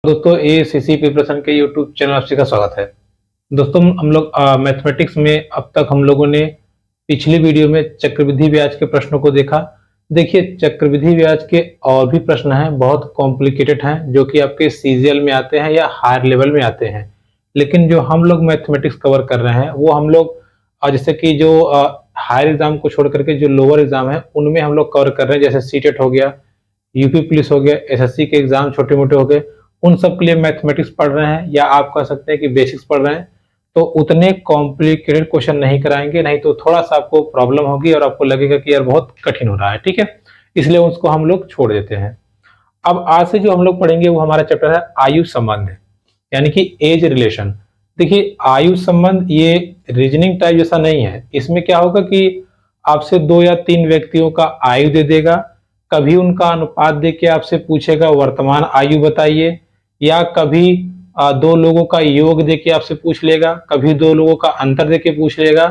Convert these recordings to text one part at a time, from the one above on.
दोस्तों ACC preparation के YouTube channel आपसे का स्वागत है। दोस्तों हम लोग मैथमेटिक्स में अब तक हम लोगों ने पिछली वीडियो में चक्रवृद्धि ब्याज के प्रश्नों को देखा। देखिए चक्रवृद्धि ब्याज के और भी प्रश्न हैं, बहुत कॉम्प्लिकेटेड हैं, जो कि आपके CGL में आते हैं या हायर लेवल में आते हैं। लेकिन जो हम लोग मैथमेटिक्स कवर कर रहे हैं वो हम लोग जैसे कि जो हायर एग्जाम को छोड़ करके जो लोअर एग्जाम है उनमें हम लोग कवर कर रहे हैं। जैसे सीटेट हो गया, यूपी पुलिस हो गया, SSC के एग्जाम छोटे मोटे हो गए, उन सब के लिए मैथमेटिक्स पढ़ रहे हैं, या आप कह सकते हैं कि बेसिक्स पढ़ रहे हैं। तो उतने कॉम्प्लिकेटेड क्वेश्चन नहीं कराएंगे, नहीं तो थोड़ा सा आपको प्रॉब्लम होगी और आपको लगेगा कि यार बहुत कठिन हो रहा है। ठीक है, इसलिए उसको हम लोग छोड़ देते हैं। अब आज से जो हम लोग पढ़ेंगे वो हमारा चैप्टर है आयु संबंध, यानी कि एज रिलेशन। देखिए आयु संबंध ये रीजनिंग टाइप जैसा नहीं है। इसमें क्या होगा कि आपसे 2 या 3 व्यक्तियों का आयु दे देगा, कभी उनका अनुपात देके आपसे पूछेगा वर्तमान आयु बताइए, या कभी 2 लोगों का योग देके आपसे पूछ लेगा, कभी 2 लोगों का अंतर देके पूछ लेगा,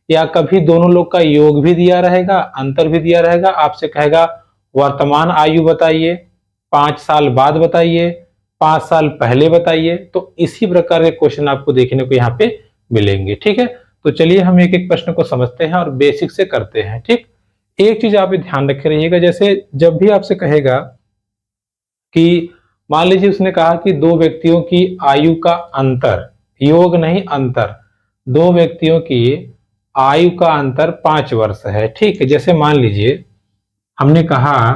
या कभी दोनों लोग का योग भी दिया रहेगा, अंतर भी दिया रहेगा, आपसे कहेगा वर्तमान आयु बताइए, 5 साल बाद बताइए, 5 साल पहले बताइए। तो इसी प्रकार के क्वेश्चन आपको देखने को यहाँ पे मिलेंगे। ठीक है, तो चलिए हम एक एक प्रश्न को समझते हैं और बेसिक से करते हैं। ठीक, एक चीज आप ध्यान रखे रहिएगा, जैसे जब भी आपसे कहेगा कि मान लीजिए उसने कहा कि 2 व्यक्तियों की आयु का अंतर, योग नहीं अंतर, 2 व्यक्तियों की आयु का अंतर 5 वर्ष है। ठीक है, जैसे मान लीजिए हमने कहा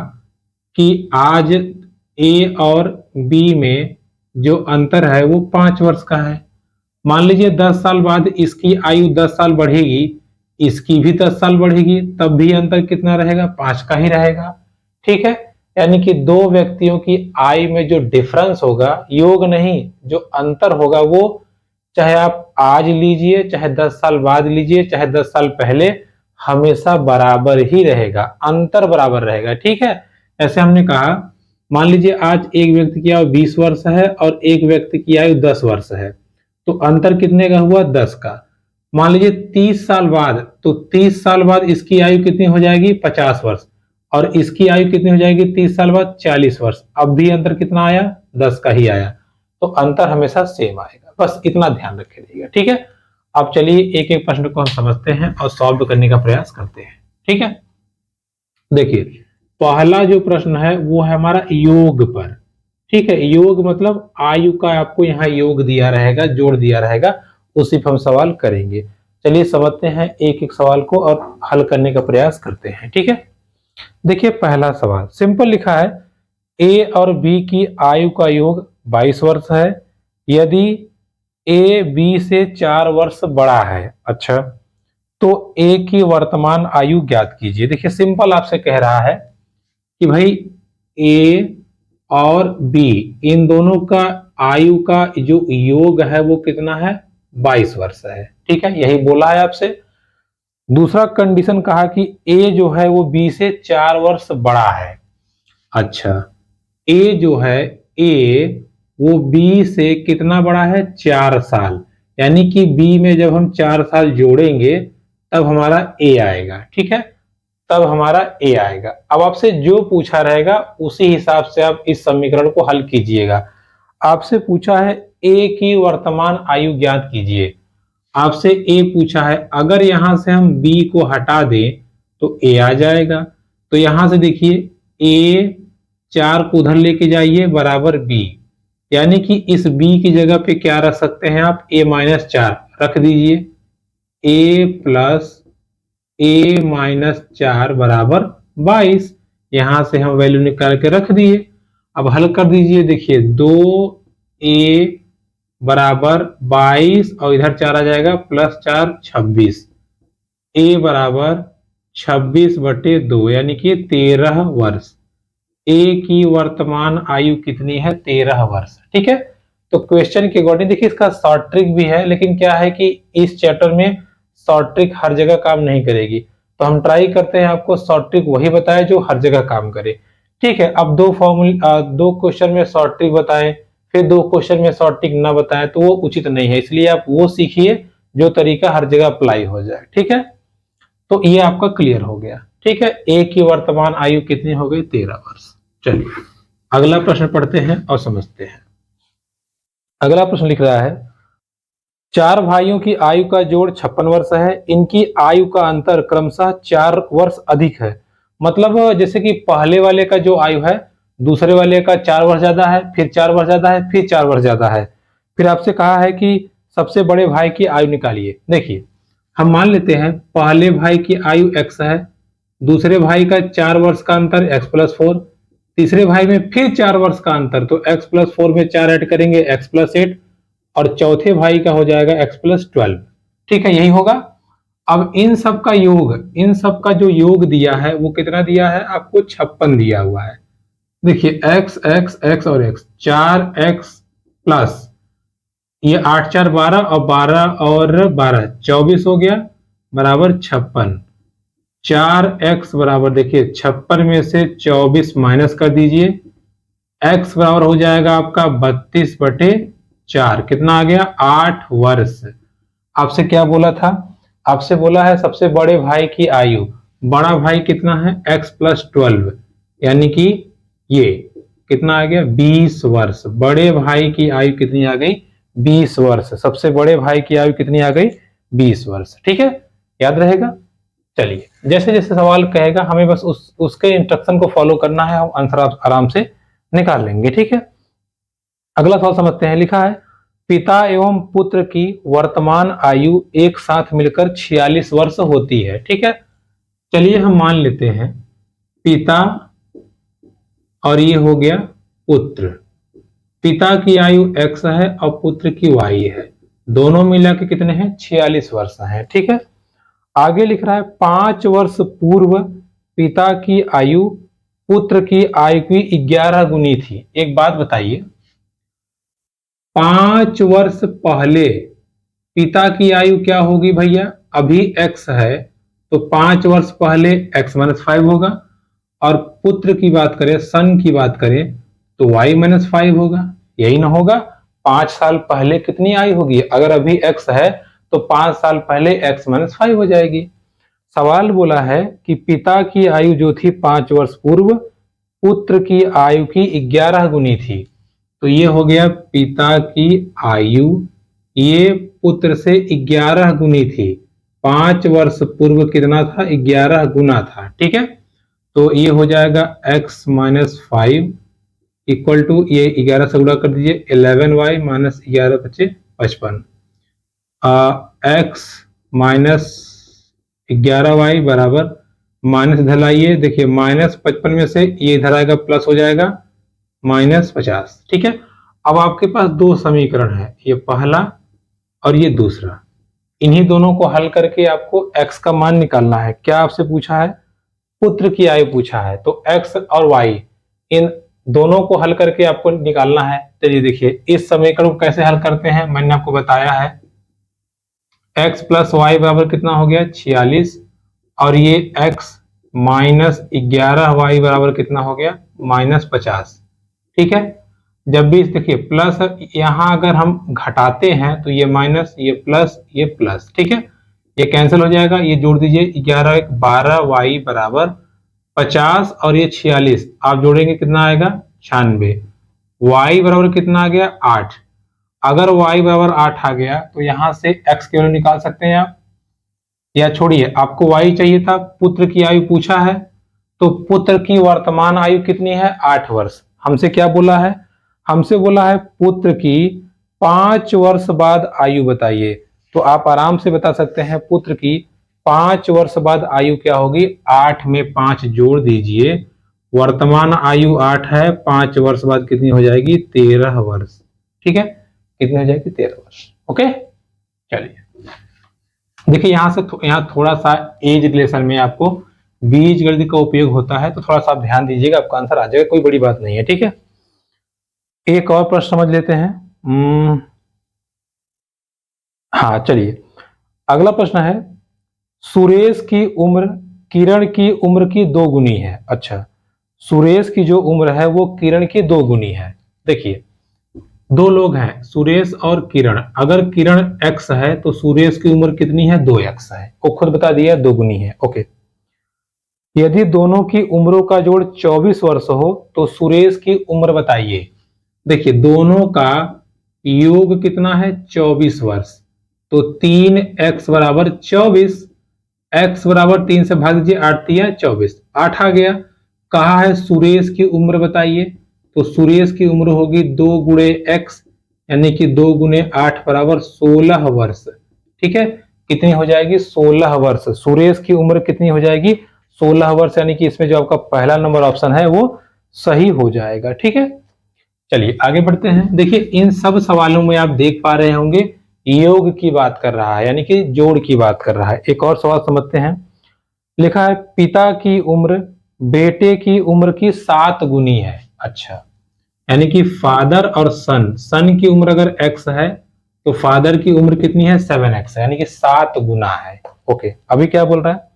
कि आज A और B में जो अंतर है वो 5 वर्ष का है। मान लीजिए 10 साल बाद इसकी आयु 10 साल बढ़ेगी, इसकी भी 10 साल बढ़ेगी, तब भी अंतर कितना रहेगा? 5 का ही रहेगा। ठीक है, यानी कि 2 व्यक्तियों की आयु में जो डिफरेंस होगा, योग नहीं, जो अंतर होगा, वो चाहे आप आज लीजिए, चाहे 10 साल बाद लीजिए, चाहे 10 साल पहले, हमेशा बराबर ही रहेगा, अंतर बराबर रहेगा। ठीक है, ऐसे हमने कहा मान लीजिए आज एक व्यक्ति की आयु 20 वर्ष है और एक व्यक्ति की आयु 10 वर्ष है, तो अंतर कितने का हुआ? 10 का। मान लीजिए 30 साल बाद, तो 30 साल बाद इसकी आयु कितनी हो जाएगी? 50 वर्ष, और इसकी आयु कितनी हो जाएगी 30 साल बाद? 40 वर्ष। अब भी अंतर कितना आया? 10 का ही आया। तो अंतर हमेशा सेम आएगा, बस इतना ध्यान रखे रहिएगा। ठीक है, अब चलिए एक एक प्रश्न को हम समझते हैं और सॉल्व करने का प्रयास करते हैं। ठीक है, देखिए पहला जो प्रश्न है वो है हमारा योग पर। ठीक है, योग मतलब आयु का आपको यहाँ योग दिया रहेगा, जोड़ दिया रहेगा, उसी पर हम सवाल करेंगे। चलिए समझते हैं एक एक सवाल को और हल करने का प्रयास करते हैं। ठीक है, देखिए पहला सवाल सिंपल लिखा है, A और B की आयु का योग 22 वर्ष है, यदि A B से 4 वर्ष बड़ा है। अच्छा, तो A की वर्तमान आयु ज्ञात कीजिए। देखिए सिंपल आपसे कह रहा है कि भाई A और B इन दोनों का आयु का जो योग है वो कितना है? 22 वर्ष है। ठीक है, यही बोला है आपसे। दूसरा कंडीशन कहा कि A जो है वो B से 4 वर्ष बड़ा है। अच्छा, A जो है A वो B से कितना बड़ा है? 4 साल, यानी कि B में जब हम 4 साल जोड़ेंगे तब हमारा A आएगा। ठीक है, तब हमारा A आएगा। अब आपसे जो पूछा रहेगा उसी हिसाब से आप इस समीकरण को हल कीजिएगा। आपसे पूछा है A की वर्तमान आयु ज्ञात कीजिए। आपसे A पूछा है, अगर यहां से हम B को हटा दें तो A आ जाएगा। तो यहां से देखिए A 4 को उधर लेके जाइए बराबर B, यानी कि इस B की जगह पे क्या रख सकते हैं आप? A-4 रख दीजिए। A प्लस A-4 बराबर 22। यहां से हम वैल्यू निकाल के रख दिए। अब हल कर दीजिए। देखिए 2A बराबर 22 और इधर 4 आ जाएगा, प्लस 4 26। A बराबर 26/2 यानी कि 13 वर्ष। A की वर्तमान आयु कितनी है? 13 वर्ष। ठीक है, तो क्वेश्चन के अकॉर्डिंग देखिए इसका शॉर्ट ट्रिक भी है, लेकिन क्या है कि इस चैप्टर में शॉर्ट ट्रिक हर जगह काम नहीं करेगी, तो हम ट्राई करते हैं आपको शॉर्ट ट्रिक वही बताए जो हर जगह काम करे। ठीक है, अब 2 क्वेश्चन में शॉर्ट ट्रिक बताएं, फिर 2 क्वेश्चन में शॉर्ट ट्रिक ना बताएं तो वो उचित नहीं है, इसलिए आप वो सीखिए जो तरीका हर जगह अप्लाई हो जाए। ठीक है, तो ये आपका क्लियर हो गया। ठीक है, A की वर्तमान आयु कितनी हो गई? 13 वर्ष। चलिए अगला प्रश्न पढ़ते हैं और समझते हैं। अगला प्रश्न लिख रहा है, चार भाइयों की आयु का जोड़ 56 वर्ष है, इनकी आयु का अंतर क्रमशः 4 वर्ष अधिक है। मतलब जैसे कि पहले वाले का जो आयु है दूसरे वाले का 4 वर्ष ज्यादा है, फिर 4 वर्ष ज्यादा है, फिर 4 वर्ष ज्यादा है। फिर आपसे कहा है कि सबसे बड़े भाई की आयु निकालिए। देखिए हम मान लेते हैं पहले भाई की आयु x है, दूसरे भाई का 4 वर्ष का अंतर x+4, तीसरे भाई में फिर 4 वर्ष का अंतर, तो x+4 में 4 ऐड करेंगे x+8, और चौथे भाई का हो जाएगा x+12। ठीक है, यही होगा। अब इन सब का योग, इन सब का जो योग दिया है वो कितना दिया है आपको, 56 दिया हुआ है। देखिए x x x और x, 4x प्लस ये 8 4 12 और 12 और 12 24 हो गया बराबर 56। 4x बराबर देखिए 56 में से 24 माइनस कर दीजिए, x बराबर हो जाएगा आपका 32/4, कितना आ गया 8 वर्ष। आपसे क्या बोला था, आपसे बोला है सबसे बड़े भाई की आयु, बड़ा भाई कितना है x+12, यानी कि ये कितना आ गया 20 वर्ष। बड़े भाई की आयु कितनी आ गई 20 वर्ष, सबसे बड़े भाई की आयु कितनी आ गई 20 वर्ष। ठीक है, याद रहेगा। चलिए जैसे जैसे सवाल कहेगा हमें बस उसके इंस्ट्रक्शन को फॉलो करना है, हम आंसर आराम से निकाल लेंगे। ठीक है, अगला सवाल समझते हैं। लिखा है पिता एवं पुत्र की वर्तमान आयु एक साथ मिलकर 46 वर्ष होती है। ठीक है, चलिए हम मान लेते हैं पिता और ये हो गया पुत्र। पिता की आयु x है और पुत्र की y है, दोनों मिला के कितने हैं 46 वर्ष हैं। ठीक है, आगे लिख रहा है 5 वर्ष पूर्व पिता की आयु पुत्र की आयु की 11 गुनी थी। एक बात बताइए, 5 वर्ष पहले पिता की आयु क्या होगी भैया, अभी x है तो 5 वर्ष पहले x-5 होगा, और पुत्र की बात करें, सन की बात करें तो y-5 होगा, यही ना होगा। 5 साल पहले कितनी आयु होगी, अगर अभी x है तो 5 साल पहले x-5 हो जाएगी। सवाल बोला है कि पिता की आयु जो थी 5 वर्ष पूर्व पुत्र की आयु की 11 गुनी थी, तो ये हो गया पिता की आयु, ये पुत्र से 11 गुनी थी। 5 वर्ष पूर्व कितना था 11 गुना था। ठीक है, तो ये हो जाएगा x-5 इक्वल टू ये 11 से गुणा कर दीजिए 11y माइनस 11 बचे 55, x माइनस 11y बराबर माइनस इधर लाइए, देखिए -55 में से ये इधर आएगा प्लस हो जाएगा -50। ठीक है, अब आपके पास दो समीकरण है, ये पहला और ये दूसरा, इन्हीं दोनों को हल करके आपको x का मान निकालना है। क्या आपसे पूछा है, पुत्र की आयु पूछा है, तो x और y इन दोनों को हल करके आपको निकालना है। चलिए देखिए इस समीकरण को कैसे हल करते हैं, मैंने आपको बताया है। x प्लस वाई बराबर कितना हो गया 46, और ये x माइनस 11y बराबर कितना हो गया -50। ठीक है, जब भी देखिए प्लस यहां अगर हम घटाते हैं तो ये माइनस, ये प्लस, ये प्लस। ठीक है, ये कैंसिल हो जाएगा, ये जोड़ दीजिए 11 12y बराबर 50 और ये 46, आप जोड़ेंगे कितना आएगा 96। y बराबर कितना आ गया 8। अगर y बराबर 8 आ गया तो यहां से x की वैल्यू निकाल सकते हैं आप, या छोड़िए आपको y चाहिए था, पुत्र की आयु पूछा है, तो पुत्र की वर्तमान आयु कितनी है 8 वर्ष। हमसे क्या बोला है, हमसे बोला है पुत्र की 5 वर्ष बाद आयु बताइए, तो आप आराम से बता सकते हैं पुत्र की 5 वर्ष बाद आयु क्या होगी, 8 में 5 जोड़ दीजिए, वर्तमान आयु 8 है, 5 वर्ष बाद कितनी हो जाएगी 13 वर्ष। ठीक है, कितनी हो जाएगी 13 वर्ष। ओके, चलिए देखिए यहां से यहाँ थोड़ा सा एज रिलेशन में आपको बीज गणित का उपयोग होता है, तो थोड़ा सा आप ध्यान दीजिएगा, आपका आंसर आ जाएगा, कोई बड़ी बात नहीं है। ठीक है, एक और प्रश्न समझ लेते हैं। हाँ चलिए, अगला प्रश्न है सुरेश की उम्र किरण की उम्र की 2 गुनी है। अच्छा, सुरेश की जो उम्र है वो किरण की 2 गुनी है। देखिए दो लोग हैं सुरेश और किरण, अगर किरण x है तो सुरेश की उम्र कितनी है 2x है, वो खुद बता दिया 2 गुनी है। ओके, यदि दोनों की उम्रों का जोड़ 24 वर्ष हो तो सुरेश की उम्र बताइए। देखिए दोनों का योग कितना है 24 वर्ष, तो 3x बराबर 24, x बराबर 3 से भाग दीजिए, 8 तिया 24, 8 आ गया। कहा है सुरेश की उम्र बताइए, तो सुरेश की उम्र होगी 2 गुणे x, यानी कि 2 गुणे 8 बराबर 16 वर्ष। ठीक है, कितनी हो जाएगी 16 वर्ष। सुरेश की उम्र कितनी हो जाएगी 16 वर्ष, यानी कि इसमें जो आपका पहला नंबर ऑप्शन है वो सही हो जाएगा। ठीक है, चलिए आगे बढ़ते हैं। देखिए इन सब सवालों में आप देख पा रहे होंगे योग की बात कर रहा है, यानी कि जोड़ की बात कर रहा है। एक और सवाल समझते हैं। लिखा है पिता की उम्र बेटे की उम्र की 7 गुनी है। अच्छा, यानी कि फादर और सन की उम्र अगर x है तो फादर की उम्र कितनी है 7x है, यानी कि 7 गुना है। ओके, अभी क्या बोल रहा है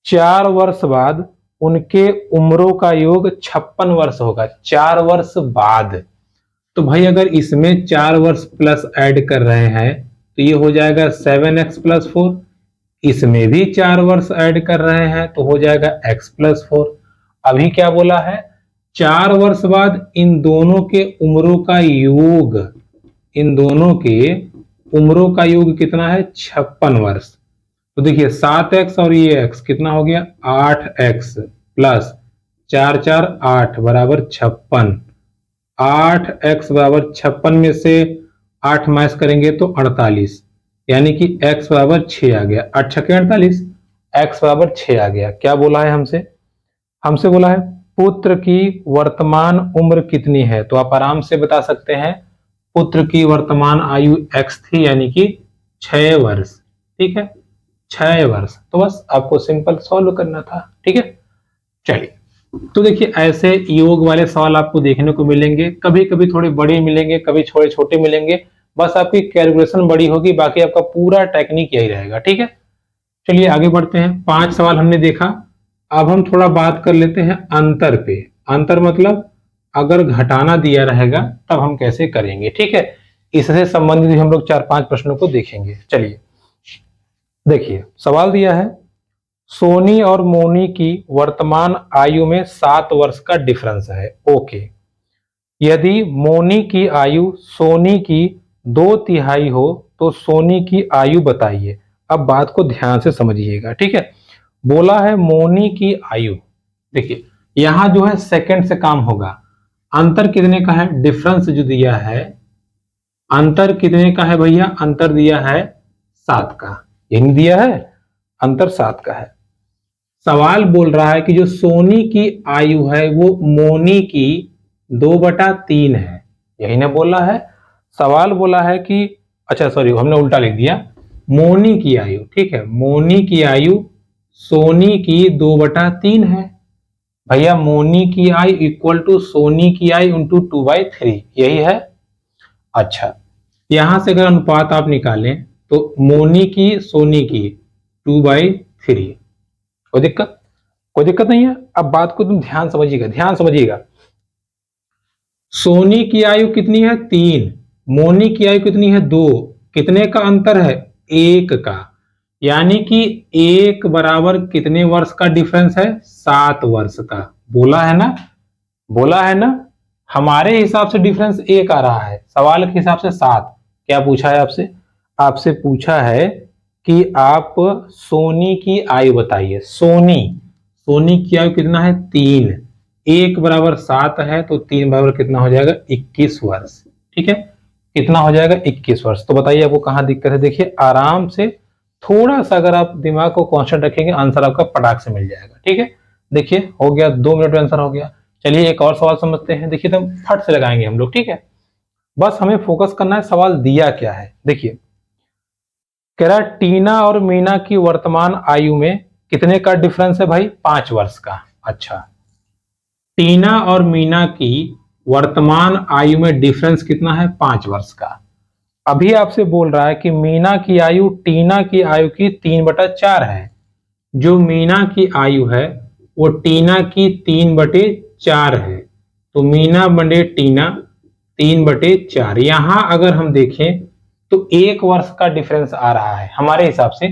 4 वर्ष बाद उनके उम्रों का योग 56 वर्ष होगा। 4 वर्ष बाद, तो भाई अगर इसमें 4 वर्ष प्लस ऐड कर रहे हैं तो ये हो जाएगा 7x प्लस 4, इसमें भी 4 वर्ष ऐड कर रहे हैं तो हो जाएगा x प्लस 4। अभी क्या बोला है 4 वर्ष बाद इन दोनों के उम्रों का योग, इन दोनों के उम्रों का योग कितना है 56 वर्ष। तो देखिए 7x और ये x कितना हो गया 8x प्लस 4 4 8 बराबर 56। 8x बराबर 56 में से 8 माइनस करेंगे तो 48, यानी कि x बराबर 6 आ गया। 8 छक्के 48, x बराबर 6 आ गया। क्या बोला है हमसे, हमसे बोला है पुत्र की वर्तमान उम्र कितनी है, तो आप आराम से बता सकते हैं पुत्र की वर्तमान आयु x थी, यानी कि 6 वर्ष। ठीक है, 6 वर्ष। तो बस आपको सिंपल सॉल्व करना था। ठीक है, चलिए तो देखिए ऐसे योग वाले सवाल आपको देखने को मिलेंगे, कभी कभी थोड़े बड़े मिलेंगे, कभी छोटे छोटे मिलेंगे। बस आपकी कैलकुलेशन बड़ी होगी, बाकी आपका पूरा टेक्निक यही रहेगा। ठीक है, चलिए आगे बढ़ते हैं। 5 सवाल हमने देखा, अब हम थोड़ा बात कर लेते हैं अंतर पे। अंतर मतलब अगर घटाना दिया रहेगा तब हम कैसे करेंगे। ठीक है, इससे संबंधित हम लोग 4-5 प्रश्नों को देखेंगे। चलिए देखिए सवाल दिया है सोनी और मोनी की वर्तमान आयु में 7 वर्ष का डिफरेंस है। ओके, यदि मोनी की आयु सोनी की 2/3 हो तो सोनी की आयु बताइए। अब बात को ध्यान से समझिएगा। ठीक है, बोला है मोनी की आयु, देखिए यहां जो है सेकंड से काम होगा। अंतर कितने का है, डिफरेंस जो दिया है अंतर कितने का है भैया, अंतर दिया है 7 का, यही दिया है अंतर 7 का है। सवाल बोल रहा है कि जो सोनी की आयु है वो मोनी की 2/3 है, यही ना बोला है। सवाल बोला है कि अच्छा सॉरी हमने उल्टा लिख दिया, मोनी की आयु। ठीक है, मोनी की आयु सोनी की 2/3 है। भैया मोनी की आयु इक्वल टू सोनी की आयु इंटू 2/3, यही है। अच्छा, यहां से अगर अनुपात आप निकालें तो मोनी की सोनी की 2/3, कोई दिक्कत, कोई दिक्कत नहीं है। अब बात को तुम ध्यान समझिएगा, ध्यान समझिएगा। सोनी की आयु कितनी है 3, मोनी की आयु कितनी है 2, कितने का अंतर है 1 का, यानी कि 1 बराबर कितने वर्ष का डिफरेंस है 7 वर्ष का। बोला है ना, बोला है ना, हमारे हिसाब से डिफरेंस 1 आ रहा है, सवाल के हिसाब से 7। क्या पूछा है आपसे, आपसे पूछा है कि आप सोनी की आयु बताइए। सोनी की आयु कितना है 3, 1 बराबर 7 है तो 3 बराबर कितना हो जाएगा 21 वर्ष। ठीक है, कितना हो जाएगा 21 वर्ष। तो बताइए आपको कहां दिक्कत है। देखिए आराम से थोड़ा सा अगर आप दिमाग को कांस्टेंट रखेंगे आंसर आपका पटाख से मिल जाएगा। ठीक है, देखिए हो गया, 2 मिनट में आंसर हो गया। चलिए एक और सवाल समझते हैं। देखिए तो फट से लगाएंगे हम लोग। ठीक है, बस हमें फोकस करना है सवाल दिया क्या है। देखिए कह रहा है टीना और मीना की वर्तमान आयु में कितने का डिफरेंस है भाई 5 वर्ष का। अच्छा, टीना और मीना की वर्तमान आयु में डिफरेंस कितना है 5 वर्ष का। अभी आपसे बोल रहा है कि मीना की आयु टीना की आयु की 3/4 है। जो मीना की आयु है वो टीना की 3/4 है, तो मीना बटे टीना 3/4। यहां अगर हम देखें तो 1 वर्ष का डिफरेंस आ रहा है हमारे हिसाब से,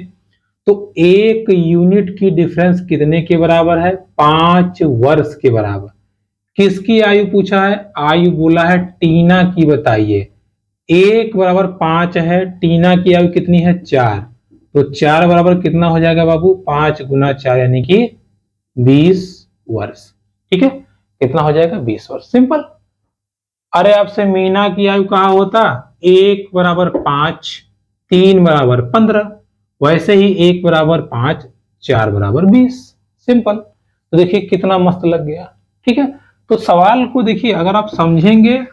तो 1 यूनिट की डिफरेंस कितने के बराबर है 5 वर्ष के बराबर। किसकी आयु पूछा है, आयु बोला है टीना की बताइए। 1 बराबर 5 है, टीना की आयु कितनी है 4, तो 4 बराबर कितना हो जाएगा बाबू 5 गुना 4 यानी कि 20 वर्ष। ठीक है, कितना हो जाएगा 20 वर्ष, सिंपल। अरे आपसे मीना की आयु कहा होता 1 बराबर 5, 3 बराबर 15, वैसे ही 1 बराबर 5, 4 बराबर 20, सिंपल। तो देखिए कितना मस्त लग गया। ठीक है, तो सवाल को देखिए अगर आप समझेंगे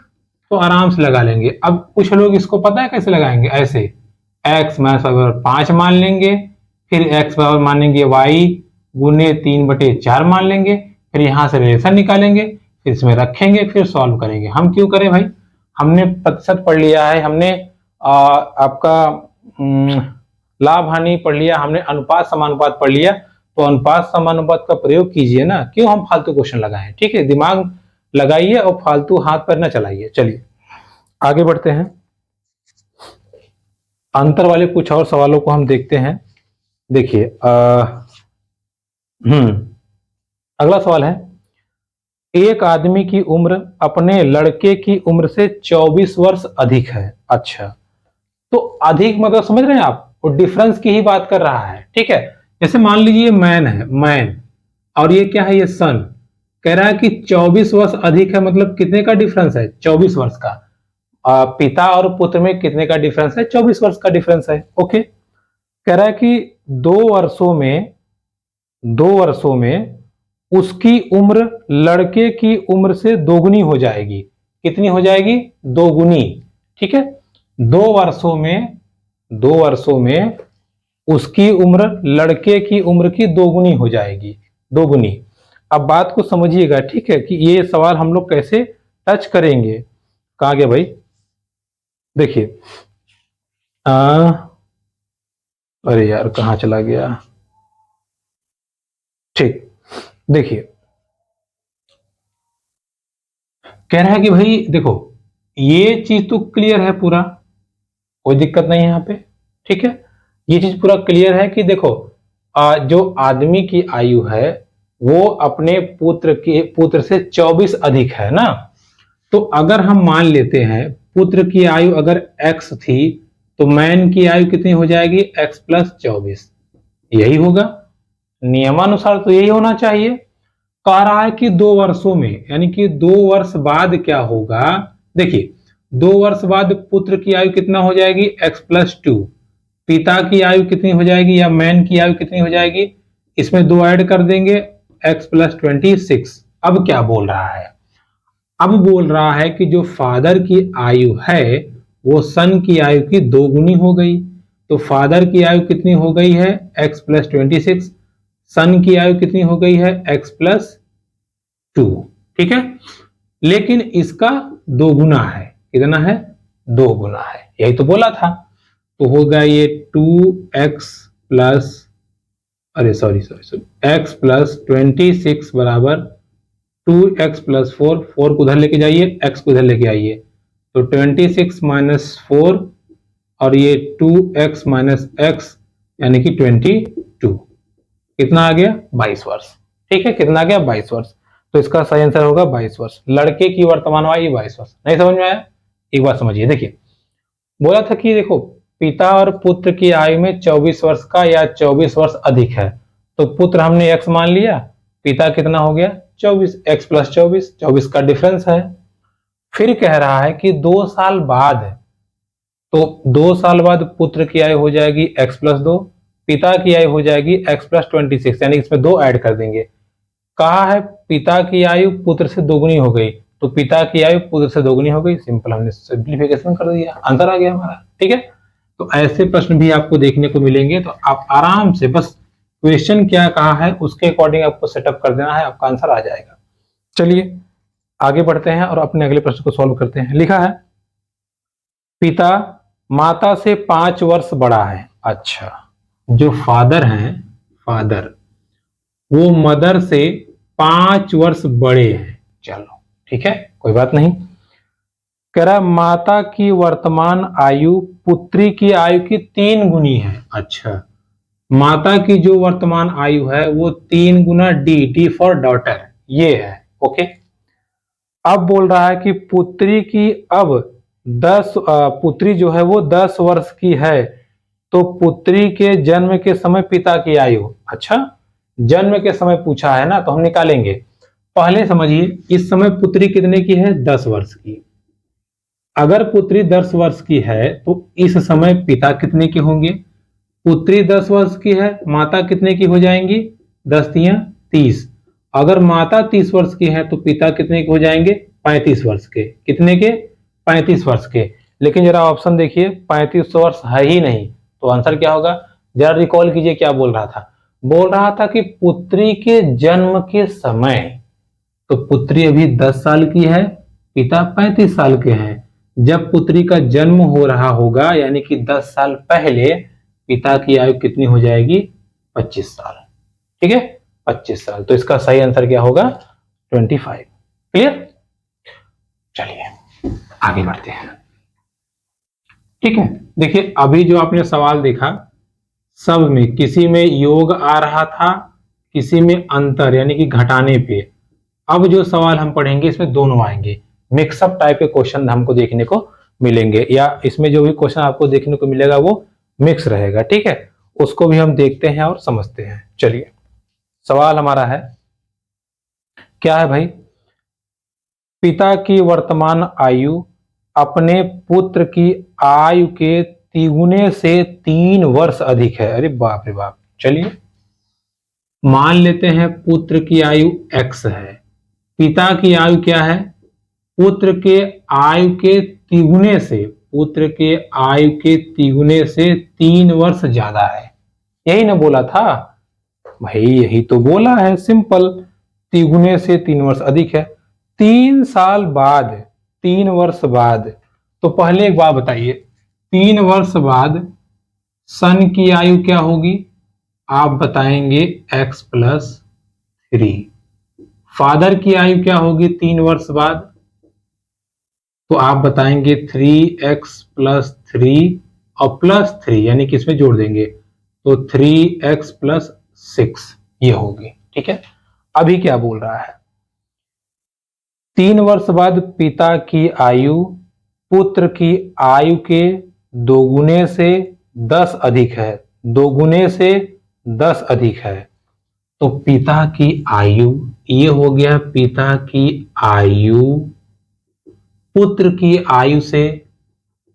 तो आराम से लगा लेंगे। अब कुछ लोग इसको पता है कैसे लगाएंगे, ऐसे x बराबर 5 मान लेंगे, फिर x बराबर मानेंगे y गुने 3/4 मान लेंगे, फिर यहां से रिलेशन निकालेंगे, फिर इसमें रखेंगे, फिर सॉल्व करेंगे। हम क्यों करें भाई, हमने प्रतिशत पढ़ लिया है, हमने आपका लाभ हानि पढ़ लिया, हमने अनुपात समानुपात पढ़ लिया, तो अनुपात समानुपात का प्रयोग कीजिए ना, क्यों हम फालतू क्वेश्चन लगाएं। ठीक है, दिमाग लगाइए और फालतू हाथ पैर ना चलाइए। चलिए आगे बढ़ते हैं, अंतर वाले कुछ और सवालों को हम देखते हैं। देखिए अगला सवाल है, एक आदमी की उम्र अपने लड़के की उम्र से 24 वर्ष अधिक है। अच्छा, तो अधिक मतलब समझ रहे हैं आप, वो डिफरेंस की ही बात कर रहा है। ठीक है, जैसे मान लीजिए मैन है, मैन, और ये क्या है, ये सन। कह रहा है कि 24 वर्ष अधिक है, मतलब कितने का डिफरेंस है 24 वर्ष का। पिता और पुत्र में कितने का डिफरेंस है, 24 वर्ष का डिफरेंस है। ओके, कह रहा है कि 2 वर्षों में उसकी उम्र लड़के की उम्र से दोगुनी हो जाएगी। कितनी हो जाएगी, दोगुनी। ठीक है, 2 वर्षों में उसकी उम्र लड़के की उम्र की दोगुनी हो जाएगी, दोगुनी। अब बात को समझिएगा, ठीक है, कि ये सवाल हम लोग कैसे टच करेंगे। कहा गया भाई, देखिए अरे यार कहां चला गया। ठीक, देखिए कह रहा है कि भाई देखो ये चीज तो क्लियर है पूरा, कोई दिक्कत नहीं है यहाँ पे। ठीक है, ये चीज पूरा क्लियर है कि देखो जो आदमी की आयु है वो अपने पुत्र से 24 अधिक है ना। तो अगर हम मान लेते हैं पुत्र की आयु अगर x थी, तो मैन की आयु कितनी हो जाएगी, x+24, यही होगा नियमानुसार, तो यही होना चाहिए। कह रहा है कि 2 वर्षों में, यानी कि 2 वर्ष बाद क्या होगा, देखिए 2 वर्ष बाद पुत्र की आयु कितना हो जाएगी, x+2, पिता की आयु कितनी हो जाएगी या मैन की आयु कितनी हो जाएगी, इसमें 2 ऐड कर देंगे, x+26। अब क्या बोल रहा है, अब बोल रहा है कि जो फादर की आयु है वो सन की आयु की दोगुनी हो गई। तो फादर की आयु कितनी हो गई है, x+26, सन की आयु कितनी हो गई है, x+2। ठीक है, लेकिन इसका दोगुना है, कितना है, दोगुना है, यही तो बोला था। तो होगा ये 2x प्लस, अरे सॉरी x+26 बराबर 2x+4, 4 को उधर लेके जाइए, x को उधर लेके आइए, तो 26 माइनस 4 और ये 2x माइनस x यानी कि 22, कितना आ गया 22 वर्ष। ठीक है, कितना आ गया 22 वर्ष, तो इसका सही आंसर होगा 22 वर्ष। लड़के की वर्तमान आयु 22 वर्ष। नहीं समझ में आया, एक बात समझिए, देखिए बोला था कि देखो पिता और पुत्र की आयु में 24 वर्ष का या 24 वर्ष अधिक है, तो पुत्र हमने x मान लिया, पिता कितना हो गया 24, x+24, 24 का डिफरेंस है। फिर कह रहा है कि 2 साल बाद, तो 2 साल बाद पुत्र की आयु हो जाएगी x+2, पिता की आयु हो जाएगी x+26, यानी इसमें 2 ऐड कर देंगे। कहा है पिता की आयु पुत्र से दोगुनी हो गई, तो पिता की आयु पुत्र से दोगुनी हो गई, सिंपल, हमने सिंप्लीफिकेशन कर दिया, आंसर आ गया हमारा। ठीक है, तो ऐसे प्रश्न भी आपको देखने को मिलेंगे, तो आप आराम से बस क्वेश्चन क्या कहा है उसके अकॉर्डिंग आपको सेटअप कर देना है, आपका आंसर आ जाएगा। चलिए आगे बढ़ते हैं और अपने अगले प्रश्न को सॉल्व करते हैं। लिखा है पिता माता से 5 वर्ष बड़ा है। अच्छा, जो फादर हैं, फादर वो मदर से 5 वर्ष बड़े हैं। चलो ठीक है, कोई बात नहीं। कह रहा माता की वर्तमान आयु पुत्री की आयु की 3 गुनी है। अच्छा, माता की जो वर्तमान आयु है वो 3 गुना डी फॉर डॉटर, ये है। ओके, अब बोल रहा है कि पुत्री की अब पुत्री जो है वो 10 वर्ष की है, तो पुत्री के जन्म के समय पिता की आयु, अच्छा जन्म के समय पूछा है ना, तो हम निकालेंगे। पहले समझिए, इस समय पुत्री कितने की है, 10 वर्ष की। अगर पुत्री 10 वर्ष की है तो इस समय पिता कितने के होंगे, पुत्री 10 वर्ष की है, माता कितने की हो जाएंगी, 10 तियां 30। अगर माता 30 वर्ष की है तो पिता कितने के हो जाएंगे, 35 वर्ष के। कितने के, 35 वर्ष के। लेकिन जरा ऑप्शन देखिए, 35 वर्ष है ही नहीं, तो आंसर क्या होगा। जरा रिकॉल कीजिए क्या बोल रहा था, बोल रहा था कि पुत्री के जन्म के समय, तो पुत्री अभी 10 साल की है, पिता 35 साल के हैं। जब पुत्री का जन्म हो रहा होगा यानी कि 10 साल पहले, पिता की आयु कितनी हो जाएगी, 25 साल। ठीक है, 25 साल। तो इसका सही आंसर क्या होगा, 25। क्लियर। चलिए आगे बढ़ते हैं। ठीक है, देखिए अभी जो आपने सवाल देखा, सब में किसी में योग आ रहा था, किसी में अंतर यानी कि घटाने पे। अब जो सवाल हम पढ़ेंगे इसमें दोनों आएंगे, मिक्सअप टाइप के क्वेश्चन हमको देखने को मिलेंगे, या इसमें जो भी क्वेश्चन आपको देखने को मिलेगा वो मिक्स रहेगा। ठीक है, उसको भी हम देखते हैं और समझते हैं। चलिए, सवाल हमारा है, क्या है भाई, पिता की वर्तमान आयु अपने पुत्र की आयु के तिगुने से 3 वर्ष अधिक है। अरे बाप रे बाप। चलिए मान लेते हैं पुत्र की आयु x है, पिता की आयु क्या है, पुत्र के आयु के तिगुने से, पुत्र के आयु के तिगुने से 3 वर्ष ज्यादा है। यही ना बोला था भाई, यही तो बोला है, सिंपल। तिगुने से 3 वर्ष अधिक है। 3 साल बाद, 3 वर्ष बाद, तो पहले एक बात बताइए, 3 वर्ष बाद सन की आयु क्या होगी, आप बताएंगे x+3। फादर की आयु क्या होगी 3 वर्ष बाद, तो आप बताएंगे 3x+3 और +3 यानी कि इसमें जोड़ देंगे, तो 3x+6 ये होगी। ठीक है, अभी क्या बोल रहा है, 3 वर्ष बाद पिता की आयु पुत्र की आयु के दोगुने से 10 अधिक है, दोगुने से 10 अधिक है। तो पिता की आयु, ये हो गया पिता की आयु पुत्र की आयु से,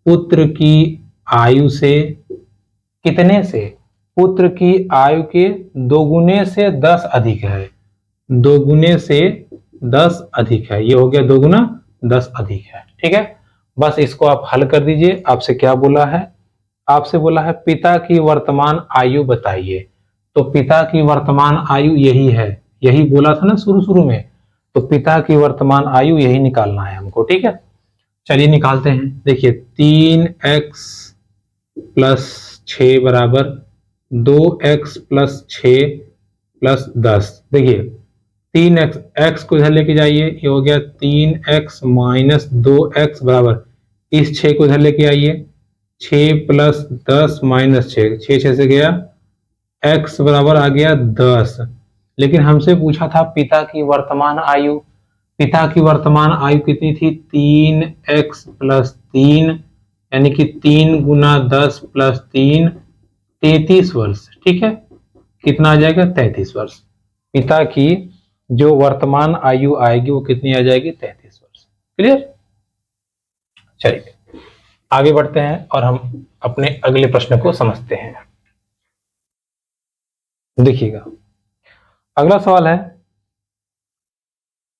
पुत्र की आयु से कितने से, पुत्र की आयु के दोगुने से 10 अधिक है, दोगुने से 10 अधिक है, ये हो गया दोगुना 10 अधिक है। ठीक है, बस इसको आप हल कर दीजिए। आपसे क्या बोला है, आपसे बोला है पिता की वर्तमान आयु बताइए, तो पिता की वर्तमान आयु यही है, यही बोला था ना शुरू शुरू में, तो पिता की वर्तमान आयु यही निकालना है हमको। ठीक है, चलिए निकालते हैं। देखिए 3x+6 बराबर 2x+6+10। देखिए 3x, x को इधर लेके जाइए, ये हो गया 3x - 2x बराबर, इस 6 को इधर लेके आइए, 6+10 - 6, 6 से गया, x बराबर आ गया 10। लेकिन हमसे पूछा था पिता की वर्तमान आयु, पिता की वर्तमान आयु कितनी थी, 3x+3 यानी कि 3 × 10 + 3, 33 वर्ष। ठीक है, कितना आ जाएगा, 33 वर्ष। पिता की जो वर्तमान आयु आएगी वो कितनी आ जाएगी, 33 वर्ष। क्लियर। चलिए आगे बढ़ते हैं और हम अपने अगले प्रश्न को समझते हैं। देखिएगा अगला सवाल है,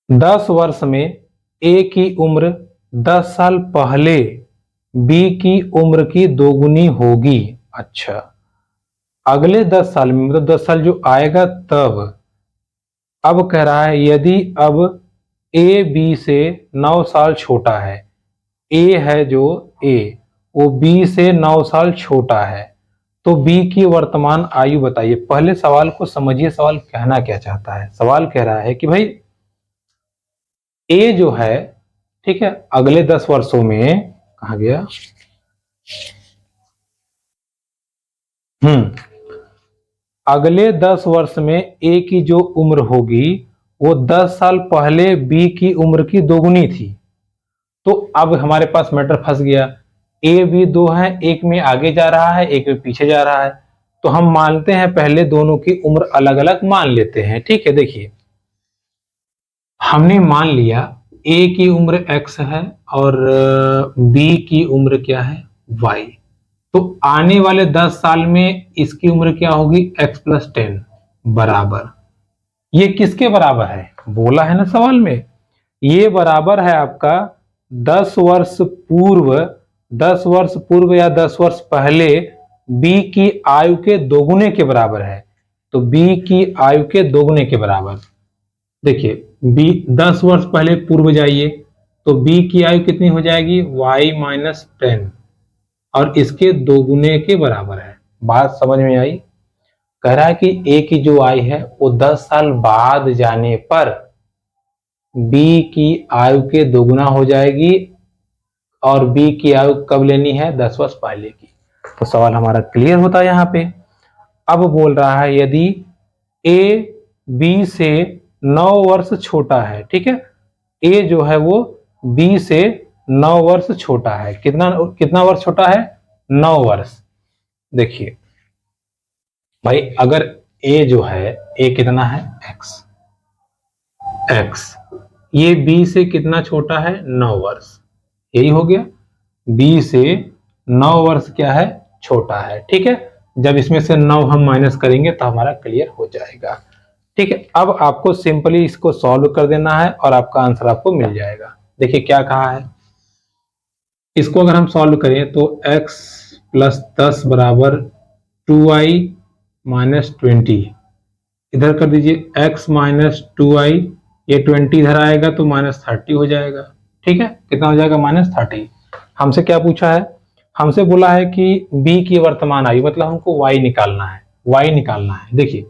10 वर्ष में ए की उम्र 10 साल पहले बी की उम्र की दोगुनी होगी। अच्छा, अगले 10 साल में, मतलब 10 साल जो आएगा तब, अब कह रहा है यदि अब ए बी से 9 साल छोटा है, ए है जो ए, वो बी से 9 साल छोटा है, तो बी की वर्तमान आयु बताइए। पहले सवाल को समझिए, सवाल कहना क्या चाहता है। सवाल कह रहा है कि भाई ए जो है, ठीक है, अगले 10 वर्षों में, कहा गया, अगले 10 वर्ष में ए की जो उम्र होगी वो 10 साल पहले बी की उम्र की दोगुनी थी। तो अब हमारे पास मैटर फंस गया, ए बी दो है, एक में आगे जा रहा है एक में पीछे जा रहा है, तो हम मानते हैं पहले दोनों की उम्र अलग अलग मान लेते हैं। ठीक है, देखिए हमने मान लिया ए की उम्र x है और बी की उम्र क्या है y। तो आने वाले 10 साल में इसकी उम्र क्या होगी x + 10 बराबर, ये किसके बराबर है बोला है ना सवाल में, ये बराबर है आपका 10 वर्ष पूर्व, 10 वर्ष पूर्व या 10 वर्ष पहले बी की आयु के दोगुने के बराबर है। तो बी की आयु के दोगुने के बराबर, देखिए बी 10 वर्ष पहले पूर्व जाइए तो बी की आयु कितनी हो जाएगी y - 10 और इसके दोगुने के बराबर है। बात समझ में आई? कह रहा है कि ए की जो आयु है वो 10 साल बाद जाने पर बी की आयु के दोगुना हो जाएगी और बी की आयु कब लेनी है 10 वर्ष पहले की। तो सवाल हमारा क्लियर होता है यहाँ पे। अब बोल रहा है यदि ए बी से 9 वर्ष छोटा है, ठीक है, ए जो है वो बी से 9 वर्ष छोटा है, कितना वर्ष छोटा है 9 वर्ष। देखिए भाई अगर ए जो है ए कितना है x, ये बी से कितना छोटा है 9 वर्ष, यही हो गया, बी से 9 वर्ष क्या है छोटा है। ठीक है, जब इसमें से 9 हम माइनस करेंगे तो हमारा क्लियर हो जाएगा। ठीक है, अब आपको सिंपली इसको सॉल्व कर देना है और आपका आंसर आपको मिल जाएगा। देखिए क्या कहा है, इसको अगर हम सॉल्व करें तो x + 10 बराबर 2i - 20, इधर कर दीजिए x - 2i, ये 20 इधर आएगा तो -30 हो जाएगा। ठीक है, कितना हो जाएगा -30। हमसे क्या पूछा है, हमसे बोला है कि b की वर्तमान आयु, मतलब हमको y निकालना है, y निकालना है। देखिए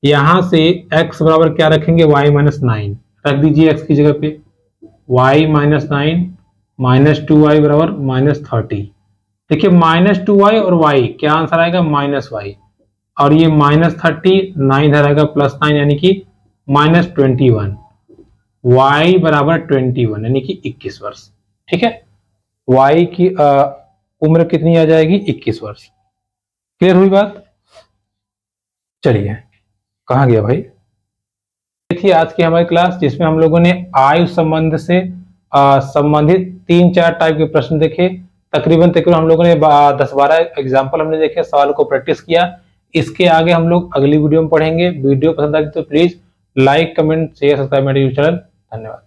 यहां से x बराबर क्या रखेंगे y - 9 रख दीजिए, x की जगह पे y - 9 - 2y बराबर -30। देखिए -2y और y क्या आंसर आएगा -y, और ये -30 9 इधर आएगा +9 यानी कि -21, y बराबर 21 यानी कि 21 वर्ष। ठीक है, y की उम्र कितनी आ जाएगी 21 वर्ष। क्लियर हुई बात? चलिए कहाँ गया भाई, ये थी आज की हमारी क्लास जिसमें हम लोगों ने आयु संबंध से संबंधित 3-4 टाइप के प्रश्न देखे। तकरीबन हम लोगों ने 10-12 एग्जाम्पल हमने देखे, सवाल को प्रैक्टिस किया। इसके आगे हम लोग अगली वीडियो में पढ़ेंगे। वीडियो पसंद आई तो please like, comment, share, subscribe मेरे यूट्यूब चैनल। धन्यवाद।